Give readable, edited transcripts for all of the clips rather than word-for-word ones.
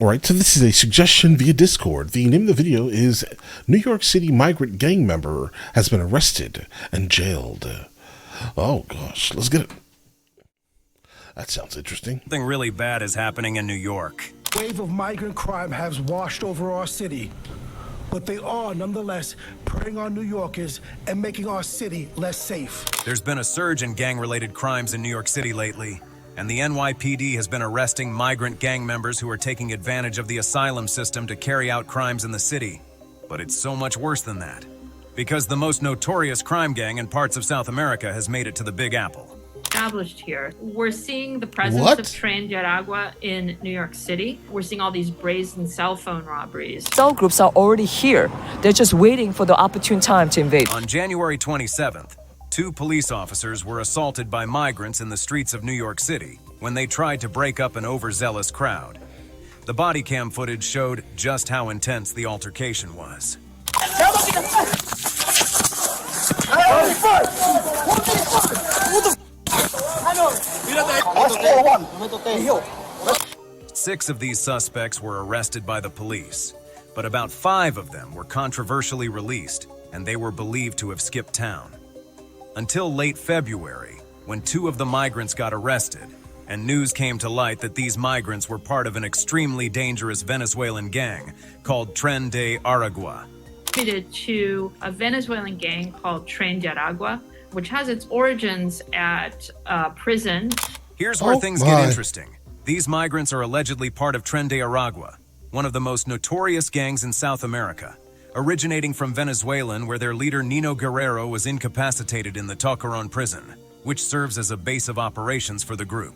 All right, so this is a suggestion via Discord. The name of the video is New York City migrant gang member has been arrested and jailed. Oh gosh, let's get it. That sounds interesting. Something really bad is happening in New York. A wave of migrant crime has washed over our city, but they are nonetheless preying on New Yorkers and making our city less safe. There's been a surge in gang-related crimes in New York City lately, and the NYPD has been arresting migrant gang members who are taking advantage of the asylum system to carry out crimes in the city. But it's so much worse than that, because the most notorious crime gang in parts of South America has made it to the Big Apple. Established here. We're seeing the presence of Tren de Aragua in New York City. We're seeing all these brazen cell phone robberies. Cell groups are already here. They're just waiting for the opportune time to invade. On January 27th, 2 police officers were assaulted by migrants in the streets of New York City when they tried to break up an overzealous crowd. The body cam footage showed just how intense the altercation was. Six of these suspects were arrested by the police, but about 5 of them were controversially released, and they were believed to have skipped town. Until late February, when 2 of the migrants got arrested, and news came to light that these migrants were part of an extremely dangerous Venezuelan gang called Tren de Aragua. To a Venezuelan gang called Tren de Aragua, which has its origins at a prison. Here's where things get interesting. These migrants are allegedly part of Tren de Aragua, one of the most notorious gangs in South America, originating from Venezuela, where their leader Nino Guerrero was incapacitated in the Tocaron prison, which serves as a base of operations for the group.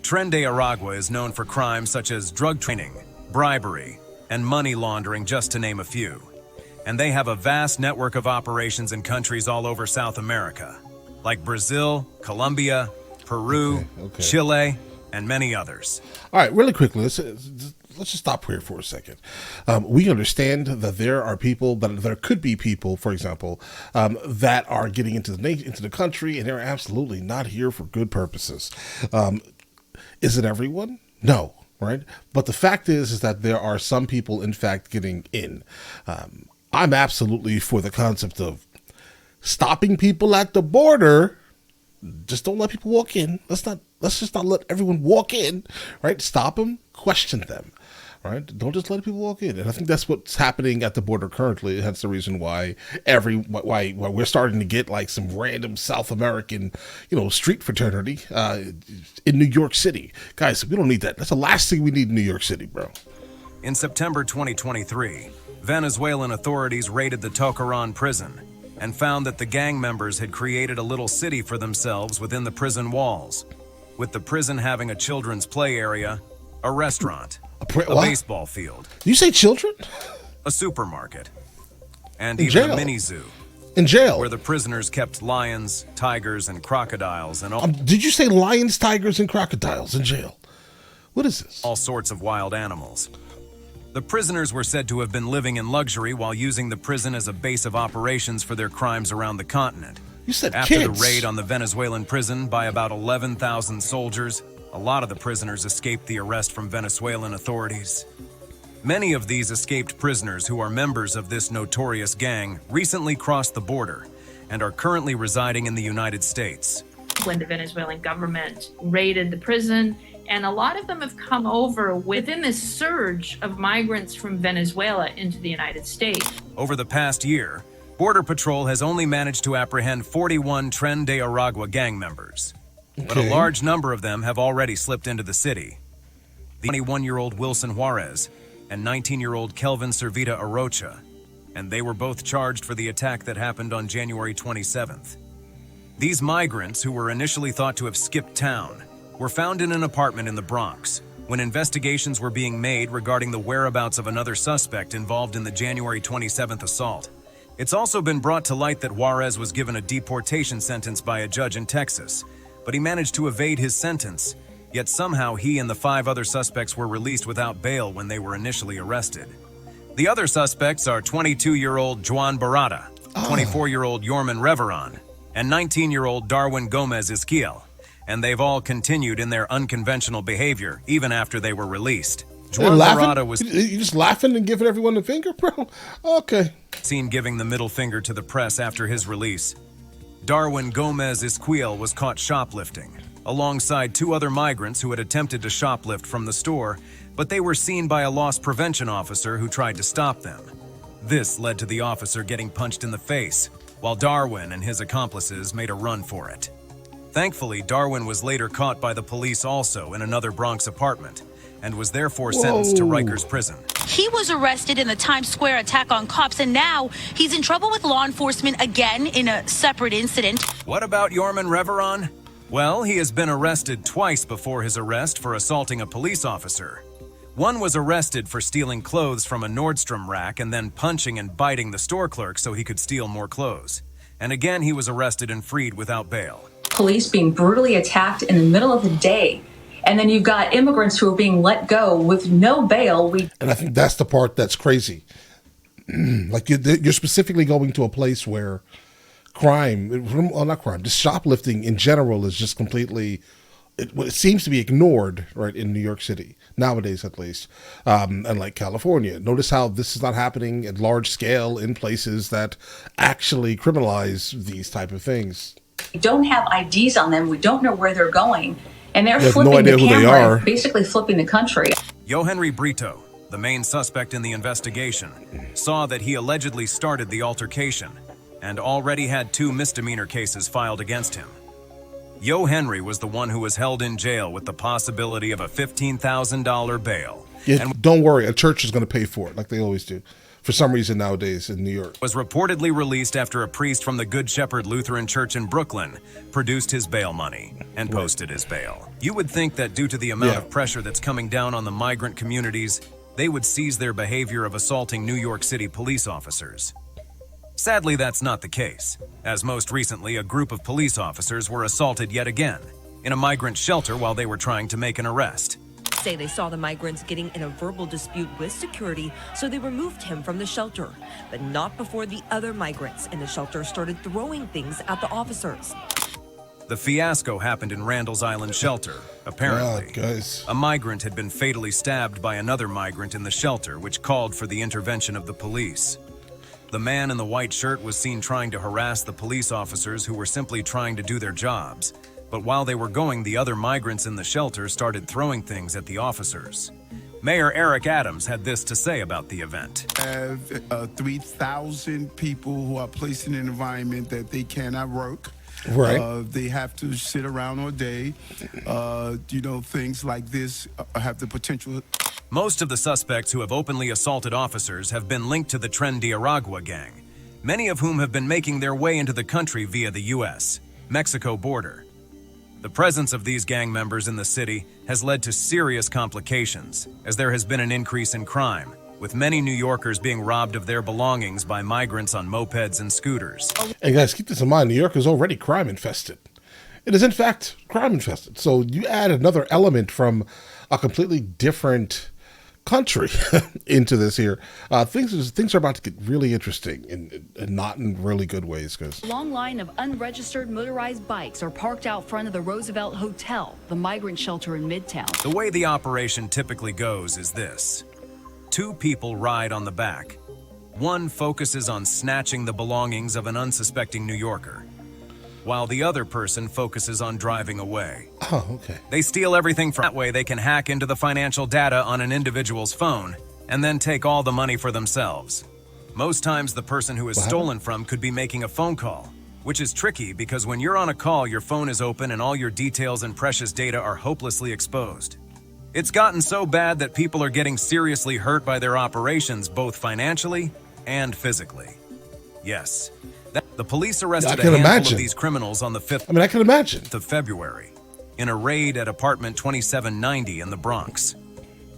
Tren de Aragua is known for crimes such as drug training, bribery, and money laundering, just to name a few. And they have a vast network of operations in countries all over South America, like Brazil, Colombia, Peru, Chile, and many others. All right, really quickly, let's just stop here for a second. We understand that there are people, that there could be people, for example, that are getting into the country, and they're absolutely not here for good purposes. Is it everyone? No, right? But the fact is that there are some people, in fact, getting in. I'm absolutely for the concept of stopping people at the border. Just don't let people walk in. Let's just not let everyone walk in, right? Stop them, question them, right? Don't just let people walk in. And I think that's what's happening at the border currently. That's the reason why why we're starting to get like some random South American, street fraternity in New York City. Guys, we don't need that. That's the last thing we need in New York City, bro. In September 2023, Venezuelan authorities raided the Tocaron prison and found that the gang members had created a little city for themselves within the prison walls, with the prison having a children's play area, a restaurant, a baseball field. You say children? A supermarket, and even a mini zoo. In jail? Where the prisoners kept lions, tigers, and crocodiles and all. Did you say lions, tigers, and crocodiles in jail? What is this? All sorts of wild animals. The prisoners were said to have been living in luxury while using the prison as a base of operations for their crimes around the continent. You said After kids. the raid on the Venezuelan prison by about 11,000 soldiers, a lot of the prisoners escaped the arrest from Venezuelan authorities. Many of these escaped prisoners who are members of this notorious gang recently crossed the border and are currently residing in the United States. When the Venezuelan government raided the prison, and a lot of them have come over within this surge of migrants from Venezuela into the United States. Over the past year, Border Patrol has only managed to apprehend 41 Tren de Aragua gang members, but a large number of them have already slipped into the city. The 21-year-old Wilson Juarez and 19-year-old Kelvin Servita Arocha, and they were both charged for the attack that happened on January 27th. These migrants, who were initially thought to have skipped town, were found in an apartment in the Bronx when investigations were being made regarding the whereabouts of another suspect involved in the January 27th assault. It's also been brought to light that Juarez was given a deportation sentence by a judge in Texas, but he managed to evade his sentence, yet somehow he and the 5 other suspects were released without bail when they were initially arrested. The other suspects are 22-year-old Juan Barata, 24-year-old Yorman Reveron, and 19-year-old Darwin Gomez Izquiel, and they've all continued in their unconventional behavior even after they were released. Juan Murata was You just laughing and giving everyone the finger, bro? Okay. seen giving the middle finger to the press after his release. Darwin Gomez Esquiel was caught shoplifting, alongside 2 other migrants who had attempted to shoplift from the store, but they were seen by a loss prevention officer who tried to stop them. This led to the officer getting punched in the face, while Darwin and his accomplices made a run for it. Thankfully, Darwin was later caught by the police also in another Bronx apartment, and was therefore sentenced to Rikers Prison. He was arrested in the Times Square attack on cops, and now he's in trouble with law enforcement again in a separate incident. What about Yorman Reveron? Well, he has been arrested twice before his arrest for assaulting a police officer. One was arrested for stealing clothes from a Nordstrom rack and then punching and biting the store clerk so he could steal more clothes. And again, he was arrested and freed without bail. Police being brutally attacked in the middle of the day. And then you've got immigrants who are being let go with no bail. And I think that's the part that's crazy. Like you're specifically going to a place where just shoplifting in general is just completely, it seems to be ignored, right, in New York City, nowadays at least, and like California. Notice how this is not happening at large scale in places that actually criminalize these type of things. We don't have IDs on them. We don't know where they're going. And they're They have flipping no idea the who they camera, are. basically flipping the country. Yohenry Brito, the main suspect in the investigation, saw that he allegedly started the altercation and already had 2 misdemeanor cases filed against him. Yohenry was the one who was held in jail with the possibility of a $15,000 bail. Yeah, and don't worry, a church is going to pay for it, like they always do, for some reason nowadays in New York. was reportedly released after a priest from the Good Shepherd Lutheran Church in Brooklyn produced his bail money and posted his bail. You would think that due to the amount of pressure that's coming down on the migrant communities, they would cease their behavior of assaulting New York City police officers. Sadly, that's not the case, as most recently a group of police officers were assaulted yet again in a migrant shelter while they were trying to make an arrest. Say they saw the migrants getting in a verbal dispute with security, so they removed him from the shelter, but not before the other migrants in the shelter started throwing things at the officers. The fiasco happened in Randall's Island shelter. Apparently, a migrant had been fatally stabbed by another migrant in the shelter, which called for the intervention of the police. The man in the white shirt was seen trying to harass the police officers who were simply trying to do their jobs. But while they were going, the other migrants in the shelter started throwing things at the officers. Mayor Eric Adams had this to say about the event. Have 3,000 people who are placed in an environment that they cannot work. Right. They have to sit around all day. Things like this have the potential. Most of the suspects who have openly assaulted officers have been linked to the Tren de Aragua gang, many of whom have been making their way into the country via the U.S.-Mexico border. The presence of these gang members in the city has led to serious complications, as there has been an increase in crime, with many New Yorkers being robbed of their belongings by migrants on mopeds and scooters. And guys, keep this in mind, New York is already crime infested. It is in fact crime infested. So you add another element from a completely different country into this here. Things are about to get really interesting and not in really good ways. Because a long line of unregistered motorized bikes are parked out front of the Roosevelt Hotel, the migrant shelter in Midtown. The way the operation typically goes is this. 2 people ride on the back. One focuses on snatching the belongings of an unsuspecting New Yorker, while the other person focuses on driving away. Oh, okay. They steal everything from that way they can hack into the financial data on an individual's phone and then take all the money for themselves. Most times the person who is stolen from could be making a phone call, which is tricky because when you're on a call, your phone is open and all your details and precious data are hopelessly exposed. It's gotten so bad that people are getting seriously hurt by their operations, both financially and physically. Yes. The police arrested a handful of these criminals on the 5th I can imagine. of February in a raid at apartment 2790 in the Bronx.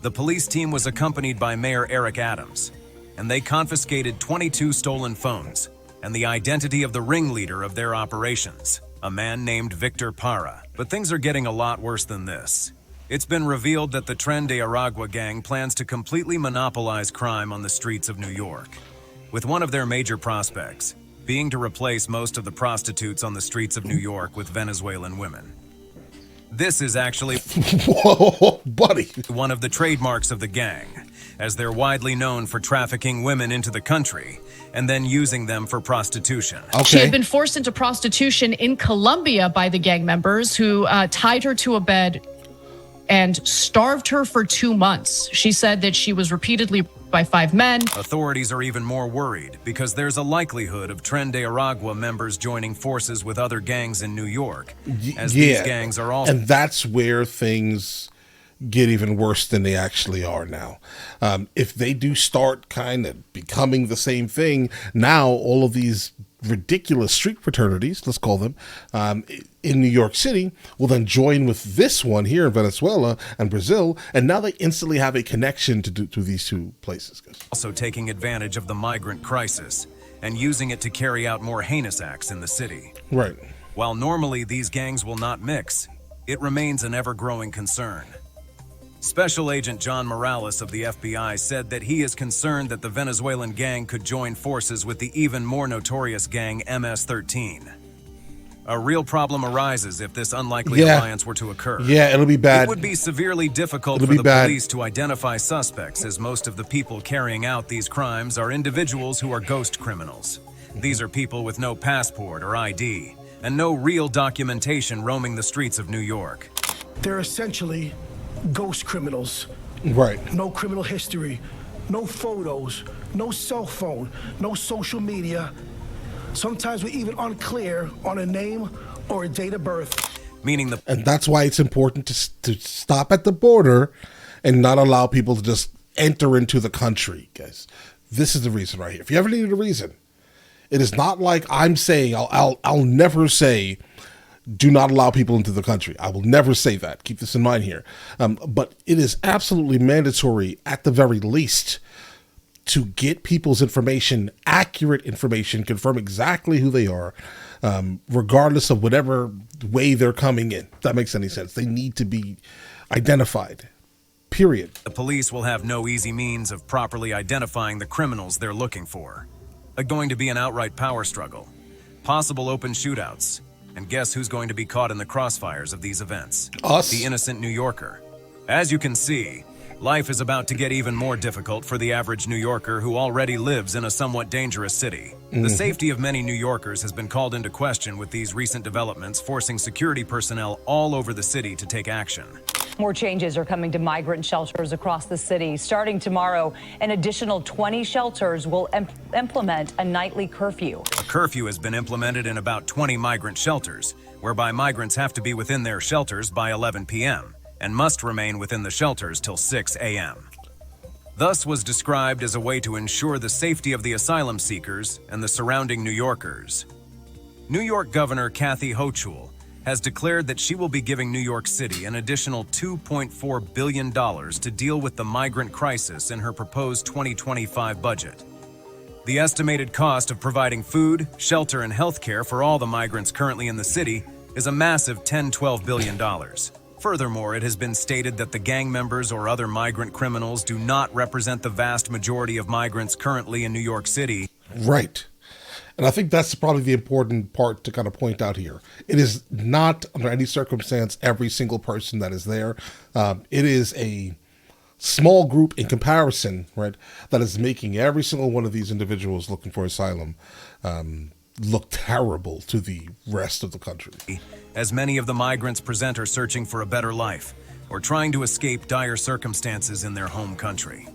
The police team was accompanied by Mayor Eric Adams, and they confiscated 22 stolen phones and the identity of the ringleader of their operations, a man named Victor Parra. But things are getting a lot worse than this. It's been revealed that the Tren de Aragua gang plans to completely monopolize crime on the streets of New York, with one of their major prospects being to replace most of the prostitutes on the streets of New York with Venezuelan women. This is actually whoa, buddy, one of the trademarks of the gang, as they're widely known for trafficking women into the country and then using them for prostitution. Okay. She had been forced into prostitution in Colombia by the gang members who tied her to a bed and starved her for 2 months. She said that she was repeatedly by 5 men. Authorities are even more worried because there's a likelihood of Tren de Aragua members joining forces with other gangs in New York, as these gangs are also... And that's where things get even worse than they actually are now. If they do start kind of becoming the same thing, now all of these ridiculous street fraternities, let's call them, in New York City will then join with this one here in Venezuela and Brazil, and now they instantly have a connection to these two places. Also taking advantage of the migrant crisis and using it to carry out more heinous acts in the city. Right. While normally these gangs will not mix, it remains an ever-growing concern. Special Agent John Morales of the FBI said that he is concerned that the Venezuelan gang could join forces with the even more notorious gang MS-13. A real problem arises if this unlikely alliance were to occur. Yeah, it'll be bad. It would be severely difficult for the police to identify suspects, as most of the people carrying out these crimes are individuals who are ghost criminals. These are people with no passport or ID and no real documentation roaming the streets of New York. They're essentially ghost criminals. Right. No criminal history, no photos, no cell phone, no social media. Sometimes we're even unclear on a name or a date of birth. And that's why it's important to stop at the border and not allow people to just enter into the country, guys. This is the reason right here. If you ever needed a reason, it is not like I'm saying, I'll never say, do not allow people into the country. I will never say that. Keep this in mind here. But it is absolutely mandatory, at the very least, to get people's information, accurate information, confirm exactly who they are, regardless of whatever way they're coming in. If that makes any sense. They need to be identified. Period. The police will have no easy means of properly identifying the criminals they're looking for. It's going to be an outright power struggle, possible open shootouts, and guess who's going to be caught in the crossfires of these events? Us. The innocent New Yorker. As you can see, life is about to get even more difficult for the average New Yorker who already lives in a somewhat dangerous city. The safety of many New Yorkers has been called into question with these recent developments, forcing security personnel all over the city to take action. More changes are coming to migrant shelters across the city. Starting tomorrow, an additional 20 shelters will implement a nightly curfew. A curfew has been implemented in about 20 migrant shelters, whereby migrants have to be within their shelters by 11 p.m. and must remain within the shelters till 6 a.m. Thus was described as a way to ensure the safety of the asylum seekers and the surrounding New Yorkers. New York Governor Kathy Hochul has declared that she will be giving New York City an additional $2.4 billion to deal with the migrant crisis in her proposed 2025 budget. The estimated cost of providing food, shelter, and health care for all the migrants currently in the city is a massive $10–12 billion. Furthermore, it has been stated that the gang members or other migrant criminals do not represent the vast majority of migrants currently in New York City. Right. And I think that's probably the important part to kind of point out here. It is not, under any circumstance, every single person that is there. It is a small group in comparison, right, that is making every single one of these individuals looking for asylum look terrible to the rest of the country. As many of the migrants present are searching for a better life or trying to escape dire circumstances in their home country.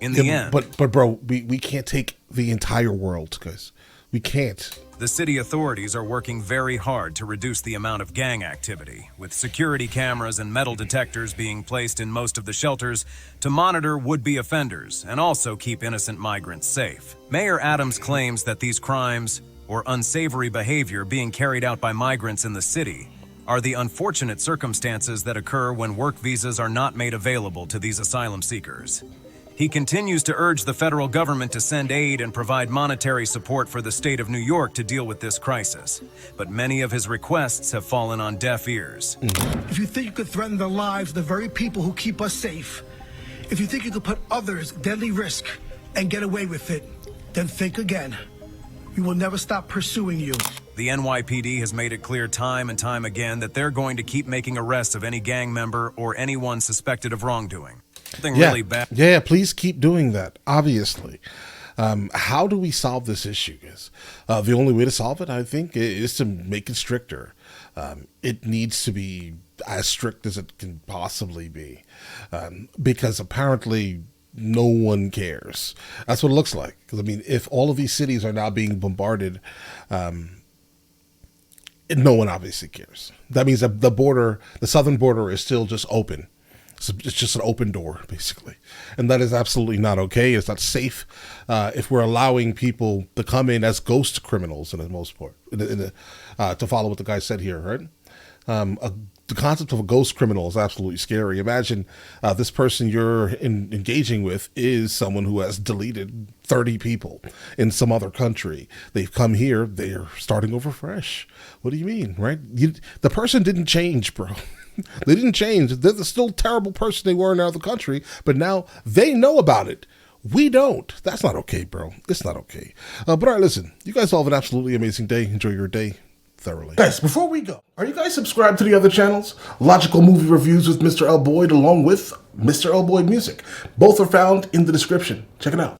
In the end... But bro, we can't take the entire world, guys. We can't. The city authorities are working very hard to reduce the amount of gang activity, with security cameras and metal detectors being placed in most of the shelters to monitor would-be offenders and also keep innocent migrants safe. Mayor Adams claims that these crimes, or unsavory behavior being carried out by migrants in the city, are the unfortunate circumstances that occur when work visas are not made available to these asylum seekers. He continues to urge the federal government to send aid and provide monetary support for the state of New York to deal with this crisis. But many of his requests have fallen on deaf ears. If you think you could threaten the lives of the very people who keep us safe, if you think you could put others at deadly risk and get away with it, then think again. We will never stop pursuing you. The NYPD has made it clear time and time again that they're going to keep making arrests of any gang member or anyone suspected of wrongdoing. Something really bad. Yeah, please keep doing that, obviously. How do we solve this issue, guys? The only way to solve it, I think, is to make it stricter. It needs to be as strict as it can possibly be, because apparently no one cares. That's what it looks like. Because, I mean, if all of these cities are now being bombarded, no one obviously cares. That means that the southern border is still just open. It's just an open door, basically. And that is absolutely not okay. It's not safe if we're allowing people to come in as ghost criminals, in the most part, to follow what the guy said here, right? The concept of a ghost criminal is absolutely scary. Imagine this person you're engaging with is someone who has deleted 30 people in some other country. They've come here. They're starting over fresh. What do you mean, right? The person didn't change, bro. They didn't change. They're the still terrible person they were in another country, but now they know about it. We don't. That's not okay, bro. It's not okay. But all right, listen, you guys all have an absolutely amazing day. Enjoy your day thoroughly. Guys, before we go, are you guys subscribed to the other channels? Logical Movie Reviews with Mr. L. Boyd along with Mr. L. Boyd Music. Both are found in the description. Check it out.